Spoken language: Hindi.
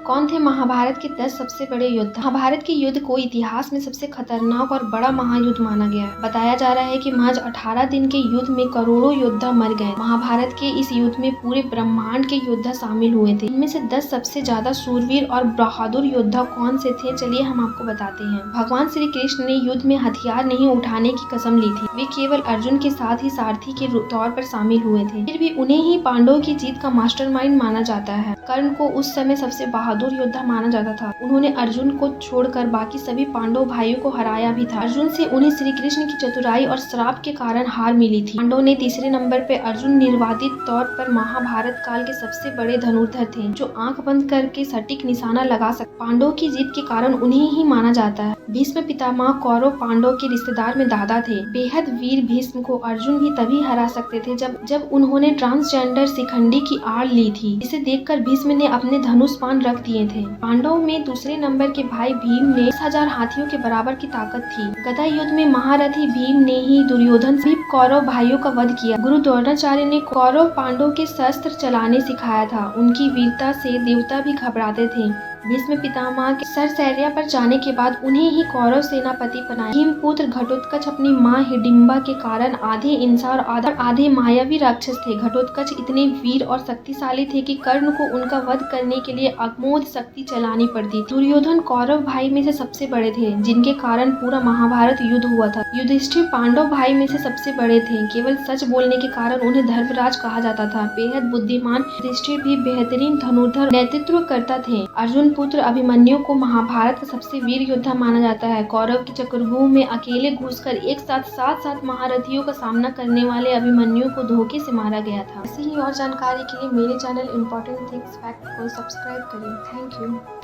कौन थे महाभारत के 10 सबसे बड़े योद्धा? महाभारत के युद्ध को इतिहास में सबसे खतरनाक और बड़ा महायुद्ध माना गया है। बताया जा रहा है कि महज 18 दिन के युद्ध में करोड़ों योद्धा मर गए। महाभारत के इस युद्ध में पूरे ब्रह्मांड के योद्धा शामिल हुए थे। इनमें से 10 सबसे ज्यादा शूरवीर और बहादुर योद्धा कौन से थे, चलिए हम आपको बताते हैं। भगवान श्री कृष्ण ने युद्ध में हथियार नहीं उठाने की कसम ली थी। वे केवल अर्जुन के साथ ही सारथी के तौर पर शामिल हुए थे। फिर भी उन्हें ही पांडवों की जीत का मास्टरमाइंड माना जाता है। कर्ण को उस समय सबसे बहादुर योद्धा माना जाता था। उन्होंने अर्जुन को छोड़कर बाकी सभी पांडव भाइयों को हराया भी था। अर्जुन से उन्हें श्री कृष्ण की चतुराई और श्राप के कारण हार मिली थी। पांडवों ने तीसरे नंबर पे अर्जुन निर्वादित तौर पर महाभारत काल के सबसे बड़े धनुर्धर थे, जो आंख बंद करके सटीक निशाना लगा सकते। पांडवों की जीत के कारण उन्हें ही माना जाता है। भीष्म पितामह कौरव पांडव के रिश्तेदार में दादा थे। बेहद वीर भीष्म को अर्जुन भी तभी हरा सकते थे जब उन्होंने ट्रांसजेंडर शिखंडी की आड़ ली थी, जिसे देखकर भीष्म ने अपने धनुष बाण रख दिए थे। पांडवों में दूसरे नंबर के भाई भीम ने 10,000 हाथियों के बराबर की ताकत थी। गदा युद्ध में महारथी भीम ने ही दुर्योधन सभी कौरव भाइयों का वध किया। गुरु द्रोणाचार्य ने कौरव पांडवों के शस्त्र चलाने सिखाया था। उनकी वीरता से देवता भी घबराते थे। भीष्म पितामह के सरसैया पर जाने के बाद उन्हें ही कौरव सेनापति बनाया। हिमपुत्र घटोत्कच अपनी मां हिडिंबा के कारण आधे इंसान और आधे मायावी राक्षस थे। घटोत्कच इतने वीर और शक्तिशाली थे कि कर्ण को उनका वध करने के लिए अगमोद शक्ति चलानी पड़ती। दुर्योधन कौरव भाई में से सबसे बड़े थे, जिनके कारण पूरा महाभारत युद्ध हुआ था। युधिष्ठिर पांडव भाई में से सबसे बड़े थे। केवल सच बोलने के कारण उन्हें धर्मराज कहा जाता था। बेहद बुद्धिमान युधिष्ठिर भी बेहतरीन धनुर्धर नेतृत्व करता थे। अर्जुन पुत्र अभिमन्यु को महाभारत का सबसे वीर योद्धा माना जाता है। कौरव की चक्रव्यूह में अकेले घुसकर एक साथ 7 महारथियों का सामना करने वाले अभिमन्यु को धोखे से मारा गया था। ऐसी ही और जानकारी के लिए मेरे चैनल इम्पोर्टेंट थिंग्स फैक्ट को सब्सक्राइब करें। Thank you.